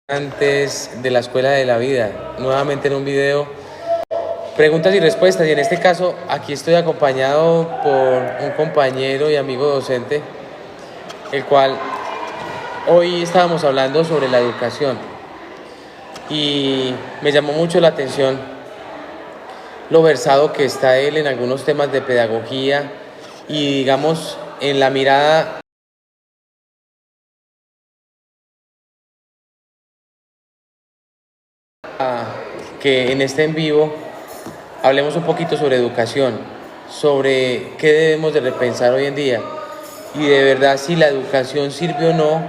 Antes de la escuela de la vida, nuevamente en un video, preguntas y respuestas, y en este caso aquí estoy acompañado por un compañero y amigo docente, el cual hoy estábamos hablando sobre la educación y me llamó mucho la atención lo versado que está él en algunos temas de pedagogía y digamos en la mirada que en este en vivo hablemos un poquito sobre educación, sobre qué debemos de repensar hoy en día y de verdad si la educación sirve o no,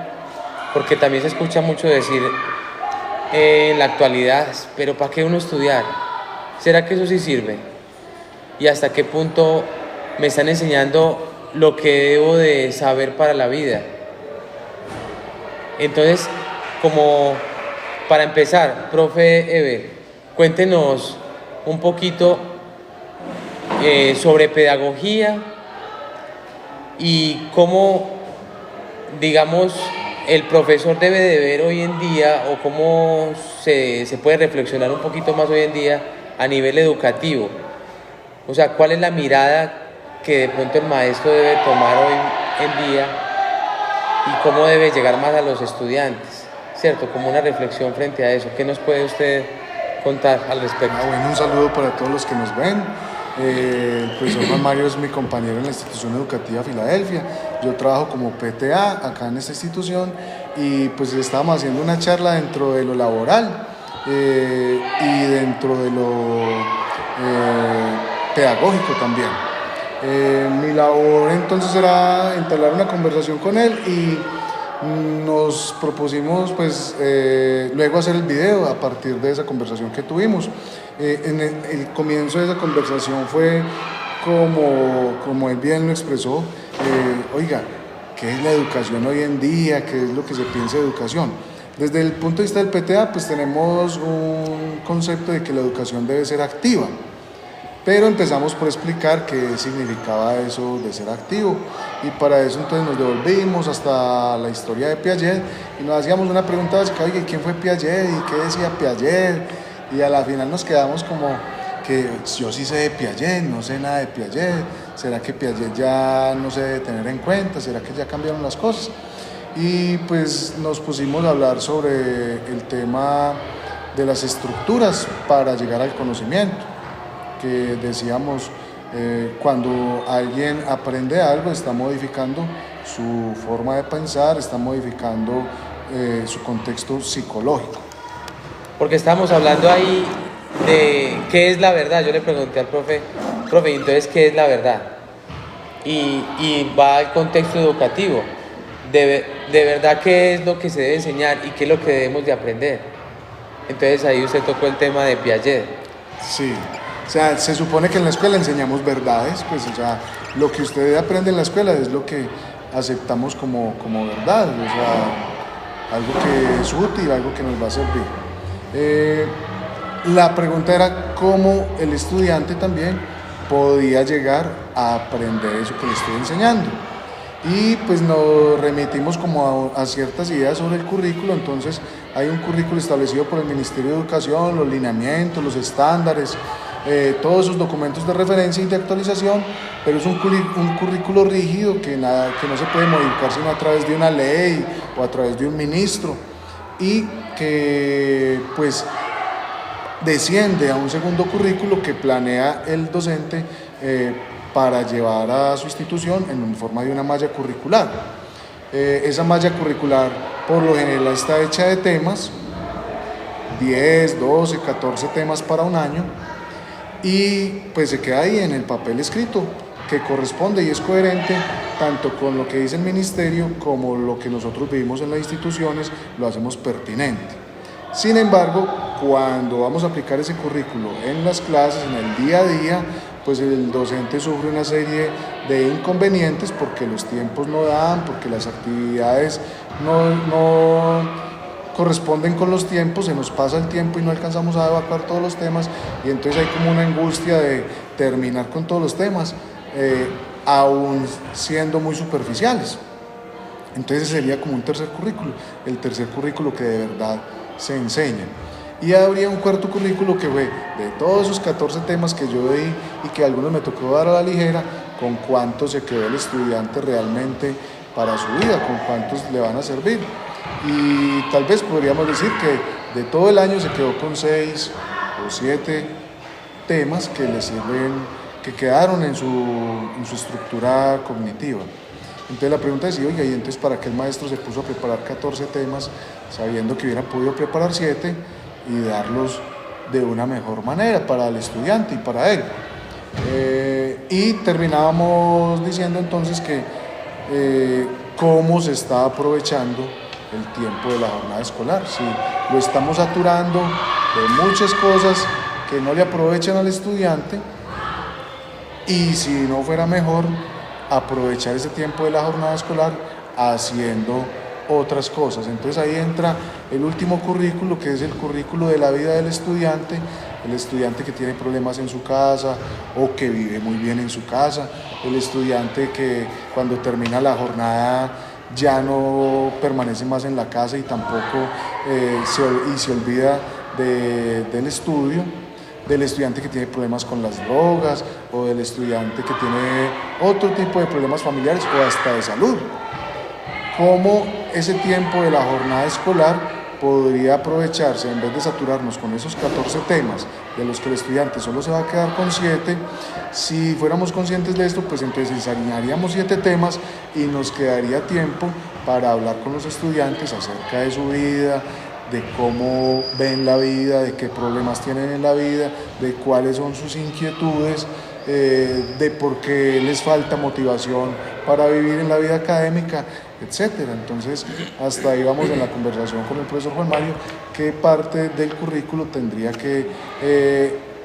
porque también se escucha mucho decir en la actualidad, pero ¿para qué uno estudiar? ¿Será que eso sí sirve? ¿Y hasta qué punto me están enseñando lo que debo de saber para la vida? Entonces, como para empezar, profe Ever, cuéntenos un poquito sobre pedagogía y cómo, digamos, el profesor debe de ver hoy en día o cómo se puede reflexionar un poquito más hoy en día a nivel educativo. O sea, ¿cuál es la mirada que de pronto el maestro debe tomar hoy en día y cómo debe llegar más a los estudiantes? ¿Cierto? Como una reflexión frente a eso. ¿Qué nos puede usted contar al respecto? Bueno, un saludo para todos los que nos ven. El profesor Juan Mario es mi compañero en la institución educativa Filadelfia. Yo trabajo como PTA acá en esta institución y pues estábamos haciendo una charla dentro de lo laboral y dentro de lo pedagógico también. Mi labor entonces era entablar una conversación con él y nos propusimos pues luego hacer el video a partir de esa conversación que tuvimos. En el comienzo de esa conversación fue como él bien lo expresó, oiga, ¿qué es la educación hoy en día? ¿Qué es lo que se piensa de educación? Desde el punto de vista del PTA pues tenemos un concepto de que la educación debe ser activa. Pero empezamos por explicar qué significaba eso de ser activo y para eso entonces nos devolvimos hasta la historia de Piaget y nos hacíamos una pregunta básica, oye, ¿quién fue Piaget y qué decía Piaget? Y a la final nos quedamos como que yo sí sé de Piaget, no sé nada de Piaget, ¿será que Piaget ya no se debe tener en cuenta? ¿Será que ya cambiaron las cosas? Y pues nos pusimos a hablar sobre el tema de las estructuras para llegar al conocimiento. Que decíamos, cuando alguien aprende algo está modificando su forma de pensar, está modificando su contexto psicológico. Porque estábamos hablando ahí de qué es la verdad. Yo le pregunté al profe, entonces, ¿qué es la verdad? Y va al contexto educativo. De verdad, ¿qué es lo que se debe enseñar y qué es lo que debemos de aprender? Entonces ahí usted tocó el tema de Piaget. Sí. O sea, se supone que en la escuela enseñamos verdades, pues o sea, lo que usted aprende en la escuela es lo que aceptamos como verdad, o sea, algo que es útil, algo que nos va a servir. La pregunta era cómo el estudiante también podía llegar a aprender eso que le estoy enseñando. Y pues nos remitimos como a ciertas ideas sobre el currículo, entonces hay un currículo establecido por el Ministerio de Educación, los lineamientos, los estándares, todos esos documentos de referencia y de actualización, pero es un currículo rígido que no se puede modificar sino a través de una ley o a través de un ministro y que pues desciende a un segundo currículo que planea el docente para llevar a su institución en forma de una malla curricular. Esa malla curricular por lo general está hecha de temas, 10, 12, 14 temas para un año, y pues se queda ahí en el papel escrito que corresponde y es coherente tanto con lo que dice el ministerio como lo que nosotros vivimos en las instituciones, lo hacemos pertinente. Sin embargo, cuando vamos a aplicar ese currículo en las clases, en el día a día, pues el docente sufre una serie de inconvenientes porque los tiempos no dan, porque las actividades no corresponden con los tiempos, se nos pasa el tiempo y no alcanzamos a evacuar todos los temas y entonces hay como una angustia de terminar con todos los temas, aún siendo muy superficiales. Entonces sería como un tercer currículo, el tercer currículo que de verdad se enseñan. Y habría un cuarto currículo que fue de todos esos 14 temas que yo di y que algunos me tocó dar a la ligera, con cuánto se quedó el estudiante realmente para su vida, con cuántos le van a servir. Y tal vez podríamos decir que de todo el año se quedó con 6 o 7 temas que le sirven, que quedaron en su estructura cognitiva. Entonces la pregunta es, oiga, ¿y entonces para qué el maestro se puso a preparar 14 temas sabiendo que hubiera podido preparar 7 y darlos de una mejor manera para el estudiante y para él? Y terminábamos diciendo entonces que cómo se está aprovechando el tiempo de la jornada escolar. Si lo estamos saturando de muchas cosas que no le aprovechan al estudiante, y si no fuera mejor aprovechar ese tiempo de la jornada escolar haciendo otras cosas. Entonces ahí entra el último currículo, que es el currículo de la vida del estudiante, el estudiante que tiene problemas en su casa o que vive muy bien en su casa, el estudiante que cuando termina la jornada ya no permanece más en la casa y tampoco se olvida del estudio, del estudiante que tiene problemas con las drogas o del estudiante que tiene otro tipo de problemas familiares o hasta de salud. Cómo ese tiempo de la jornada escolar podría aprovecharse, en vez de saturarnos con esos 14 temas de los que el estudiante solo se va a quedar con 7, si fuéramos conscientes de esto, pues entonces enseñaríamos 7 temas y nos quedaría tiempo para hablar con los estudiantes acerca de su vida, de cómo ven la vida, de qué problemas tienen en la vida, de cuáles son sus inquietudes, de por qué les falta motivación para vivir en la vida académica, etcétera. Entonces, hasta ahí vamos en la conversación con el profesor Juan Mario, qué parte del currículo tendría que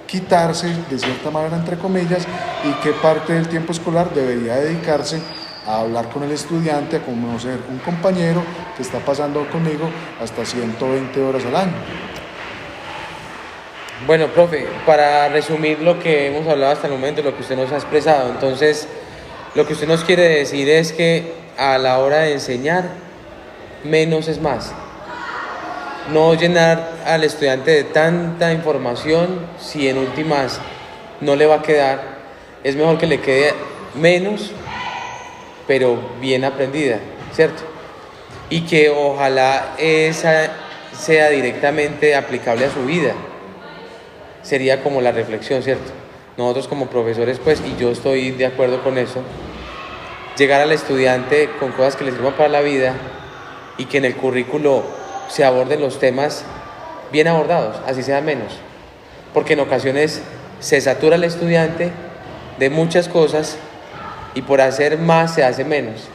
quitarse, de cierta manera, entre comillas, y qué parte del tiempo escolar debería dedicarse a hablar con el estudiante, a conocer un compañero que está pasando conmigo hasta 120 horas al año. Bueno, profe, para resumir lo que hemos hablado hasta el momento, lo que usted nos ha expresado, entonces, lo que usted nos quiere decir es que a la hora de enseñar, menos es más. No llenar al estudiante de tanta información, si en últimas no le va a quedar, es mejor que le quede menos, pero bien aprendida, ¿cierto? Y que ojalá esa sea directamente aplicable a su vida. Sería como la reflexión, ¿cierto? Nosotros como profesores, pues, y yo estoy de acuerdo con eso, llegar al estudiante con cosas que le sirvan para la vida y que en el currículo se aborden los temas bien abordados, así sea menos. Porque en ocasiones se satura el estudiante de muchas cosas y por hacer más se hace menos,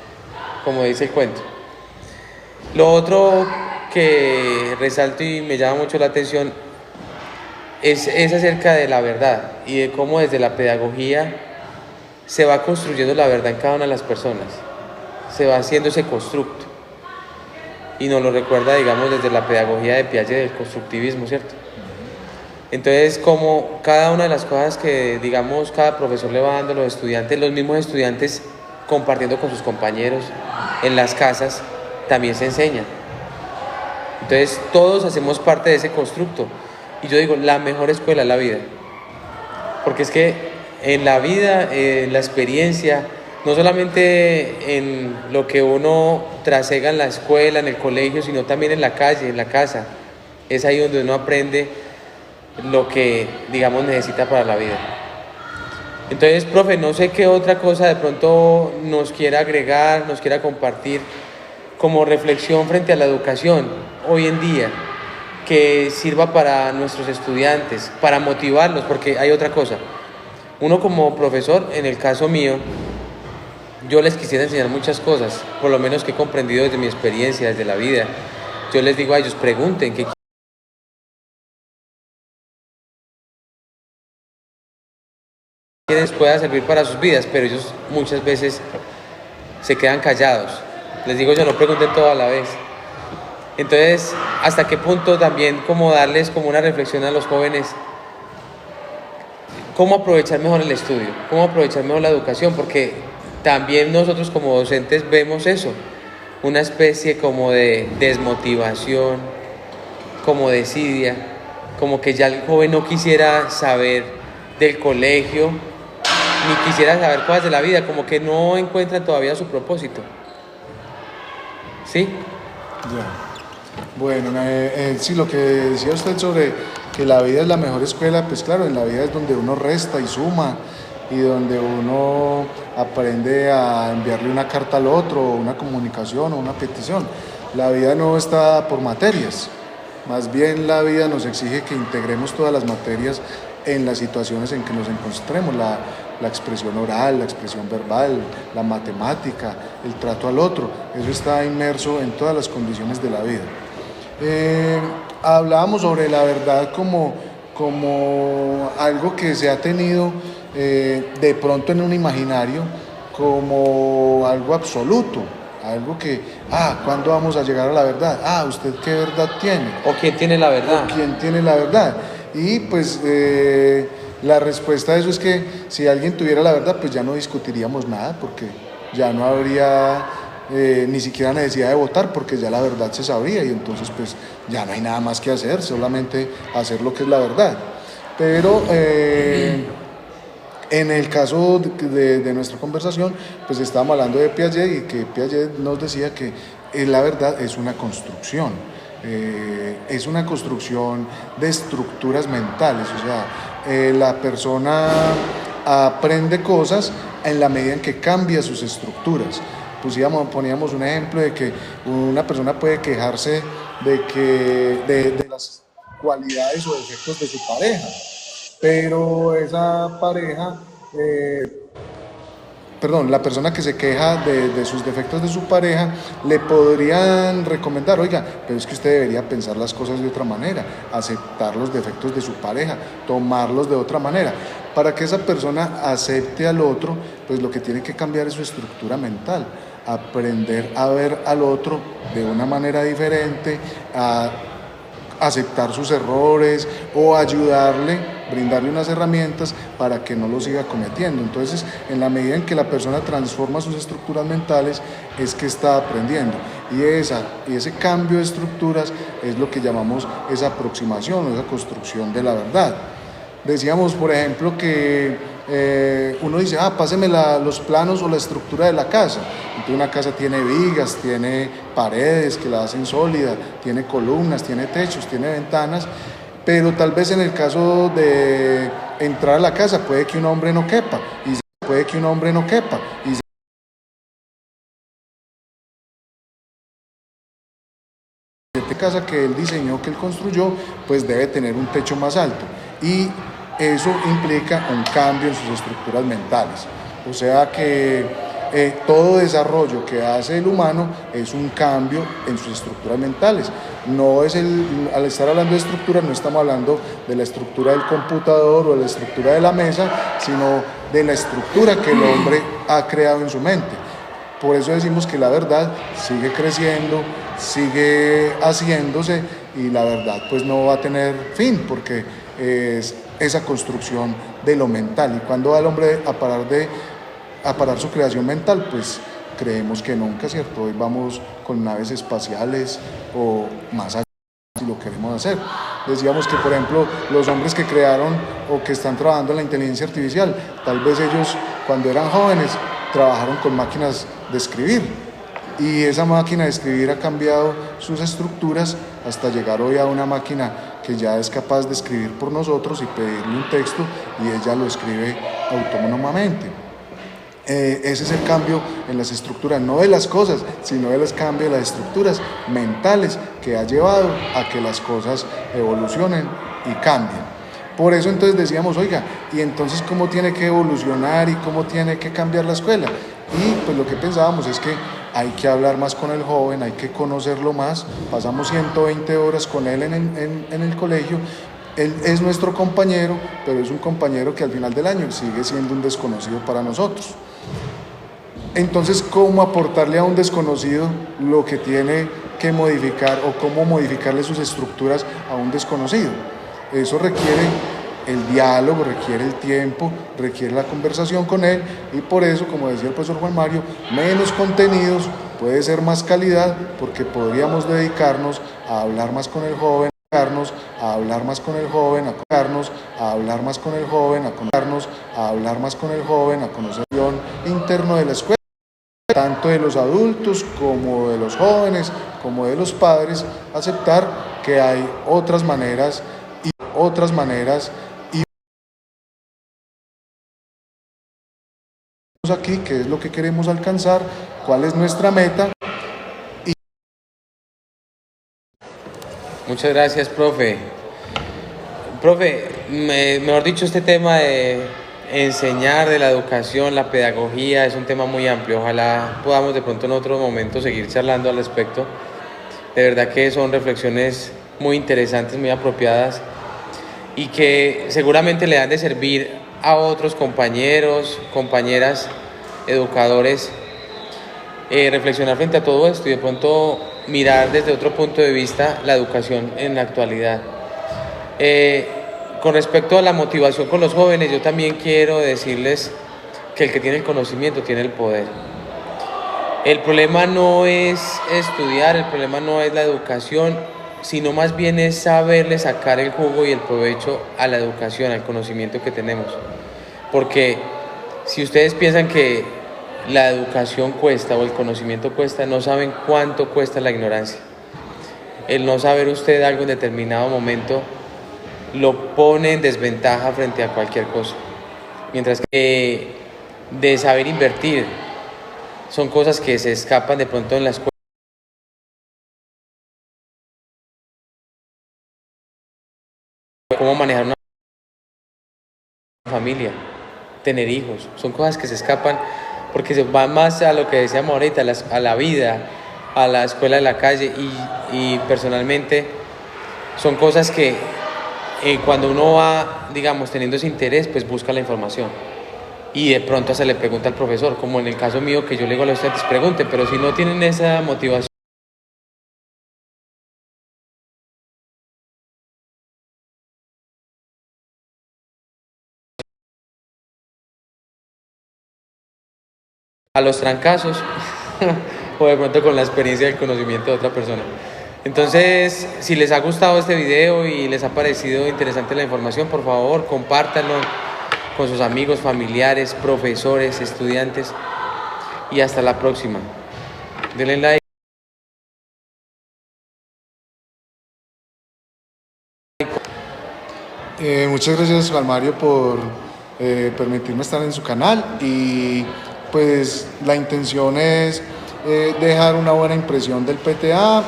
como dice el cuento. Lo otro que resalto y me llama mucho la atención es acerca de la verdad y de cómo desde la pedagogía se va construyendo la verdad en cada una de las personas, se va haciendo ese constructo y nos lo recuerda, digamos, desde la pedagogía de Piaget del constructivismo, ¿cierto? Entonces, como cada una de las cosas que, digamos, cada profesor le va dando a los estudiantes, los mismos estudiantes compartiendo con sus compañeros en las casas, también se enseñan. Entonces, todos hacemos parte de ese constructo. Y yo digo, la mejor escuela es la vida. Porque es que en la vida, en la experiencia, no solamente en lo que uno trasega en la escuela, en el colegio, sino también en la calle, en la casa. Es ahí donde uno aprende lo que, digamos, necesita para la vida. Entonces, profe, no sé qué otra cosa de pronto nos quiera agregar, nos quiera compartir como reflexión frente a la educación hoy en día, que sirva para nuestros estudiantes, para motivarlos, porque hay otra cosa. Uno como profesor, en el caso mío, yo les quisiera enseñar muchas cosas, por lo menos que he comprendido desde mi experiencia, desde la vida. Yo les digo a ellos, pregunten qué quieren pueda servir para sus vidas, pero ellos muchas veces se quedan callados. Les digo yo, no pregunten todo a la vez. Entonces, ¿hasta qué punto también como darles como una reflexión a los jóvenes? ¿Cómo aprovechar mejor el estudio? ¿Cómo aprovechar mejor la educación? Porque también nosotros como docentes vemos eso, una especie como de desmotivación, como desidia, como que ya el joven no quisiera saber del colegio, ni quisiera saber cosas de la vida, como que no encuentra todavía su propósito. ¿Sí? Ya. Bueno, sí, lo que decía usted sobre que la vida es la mejor escuela, pues claro, en la vida es donde uno resta y suma y donde uno aprende a enviarle una carta al otro, o una comunicación o una petición. La vida no está por materias, más bien la vida nos exige que integremos todas las materias en las situaciones en que nos encontremos, la expresión oral, la expresión verbal, la matemática, el trato al otro, eso está inmerso en todas las condiciones de la vida. Hablábamos sobre la verdad como algo que se ha tenido de pronto en un imaginario, como algo absoluto, algo que, ¿cuándo vamos a llegar a la verdad? ¿Usted qué verdad tiene? ¿O quién tiene la verdad? ¿O quién tiene la verdad? Y pues la respuesta a eso es que si alguien tuviera la verdad, pues ya no discutiríamos nada, porque ya no habría ni siquiera necesidad de votar, porque ya la verdad se sabría y entonces pues ya no hay nada más que hacer, solamente hacer lo que es la verdad. Pero en el caso de nuestra conversación, pues estábamos hablando de Piaget y que Piaget nos decía que la verdad es una construcción de estructuras mentales, o sea, la persona aprende cosas en la medida en que cambia sus estructuras. Poníamos un ejemplo de que una persona puede quejarse de las cualidades o defectos de su pareja, pero esa pareja, la persona que se queja de sus defectos de su pareja, le podrían recomendar, oiga, pero es que usted debería pensar las cosas de otra manera, aceptar los defectos de su pareja, tomarlos de otra manera. Para que esa persona acepte al otro, pues lo que tiene que cambiar es su estructura mental, aprender a ver al otro de una manera diferente, a aceptar sus errores o ayudarle, brindarle unas herramientas para que no lo siga cometiendo. Entonces, en la medida en que la persona transforma sus estructuras mentales, es que está aprendiendo. Y ese cambio de estructuras es lo que llamamos esa aproximación o esa construcción de la verdad. Decíamos, por ejemplo, que uno dice, páseme los planos o la estructura de la casa. Entonces una casa tiene vigas, tiene paredes que la hacen sólida, tiene columnas, tiene techos, tiene ventanas, pero tal vez en el caso de entrar a la casa puede que un hombre no quepa, y puede que un hombre no quepa, y la casa que él diseñó, que él construyó, pues debe tener un techo más alto, y eso implica un cambio en sus estructuras mentales. O sea que todo desarrollo que hace el humano es un cambio en sus estructuras mentales. Al estar hablando de estructura, no estamos hablando de la estructura del computador o de la estructura de la mesa, sino de la estructura que el hombre ha creado en su mente. Por eso decimos que la verdad sigue creciendo, sigue haciéndose, y la verdad pues no va a tener fin, porque es esa construcción de lo mental. Y cuando va el hombre a parar su creación mental, pues creemos que nunca, ¿cierto? Hoy vamos con naves espaciales o más allá si lo queremos hacer. Decíamos que, por ejemplo, los hombres que crearon o que están trabajando en la inteligencia artificial, tal vez ellos cuando eran jóvenes trabajaron con máquinas de escribir, y esa máquina de escribir ha cambiado sus estructuras hasta llegar hoy a una máquina que ya es capaz de escribir por nosotros y pedirle un texto y ella lo escribe autónomamente. Ese es el cambio en las estructuras, no de las cosas, sino del cambio de las estructuras mentales que ha llevado a que las cosas evolucionen y cambien. Por eso entonces decíamos, oiga, ¿y entonces cómo tiene que evolucionar y cómo tiene que cambiar la escuela? Y pues lo que pensábamos es que hay que hablar más con el joven, hay que conocerlo más. Pasamos 120 horas con él en el colegio. Él es nuestro compañero, pero es un compañero que al final del año sigue siendo un desconocido para nosotros. Entonces, ¿cómo aportarle a un desconocido lo que tiene que modificar, o cómo modificarle sus estructuras a un desconocido? Eso requiere el diálogo, requiere el tiempo, requiere la conversación con él, y por eso, como decía el profesor Juan Mario, menos contenidos puede ser más calidad, porque podríamos dedicarnos a hablar más con el joven. a hablar más con el joven, a hablar más con el joven, a hablar más con el joven, a conocer el interno de la escuela, tanto de los adultos como de los jóvenes, como de los padres, aceptar que hay otras maneras y aquí, qué es lo que queremos alcanzar, cuál es nuestra meta. Muchas gracias, profe. Profe, mejor dicho, este tema de enseñar, de la educación, la pedagogía, es un tema muy amplio. Ojalá podamos de pronto en otro momento seguir charlando al respecto. De verdad que son reflexiones muy interesantes, muy apropiadas y que seguramente le han de servir a otros compañeros, compañeras, educadores, reflexionar frente a todo esto y de pronto mirar desde otro punto de vista la educación en la actualidad. Con respecto a la motivación con los jóvenes, yo también quiero decirles que el que tiene el conocimiento tiene el poder. El problema no es estudiar, el problema no es la educación, sino más bien es saberle sacar el jugo y el provecho a la educación, al conocimiento que tenemos. Porque si ustedes piensan que la educación cuesta o el conocimiento cuesta, no saben cuánto cuesta la ignorancia. El no saber usted algo en determinado momento lo pone en desventaja frente a cualquier cosa. Mientras que de saber invertir son cosas que se escapan de pronto en la escuela. Cómo manejar una familia, tener hijos, son cosas que se escapan porque se van más a lo que decíamos ahorita, a la vida, a la escuela de la calle y personalmente son cosas que cuando uno va, digamos, teniendo ese interés, pues busca la información y de pronto se le pregunta al profesor, como en el caso mío que yo le digo a los estudiantes, pregunten, pero si no tienen esa motivación a los trancazos o de pronto con la experiencia y el conocimiento de otra persona. Entonces, si les ha gustado este video y les ha parecido interesante la información, por favor, compártanlo con sus amigos, familiares, profesores, estudiantes y hasta la próxima. Denle like. Muchas gracias, Juan Mario, por permitirme estar en su canal y pues la intención es dejar una buena impresión del PTA,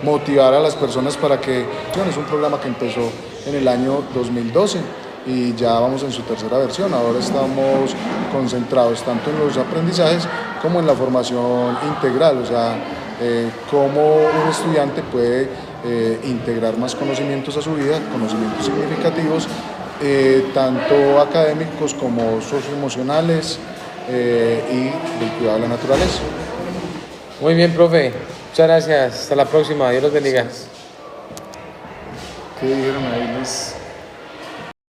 motivar a las personas para que, bueno, es un programa que empezó en el año 2012 y ya vamos en su tercera versión. Ahora estamos concentrados tanto en los aprendizajes como en la formación integral, o sea, cómo un estudiante puede integrar más conocimientos a su vida, conocimientos significativos, tanto académicos como socioemocionales y del cuidado de la naturaleza. Muy bien, profe. Muchas gracias. Hasta la próxima. Dios los bendiga. ¿Qué dijeron ahí los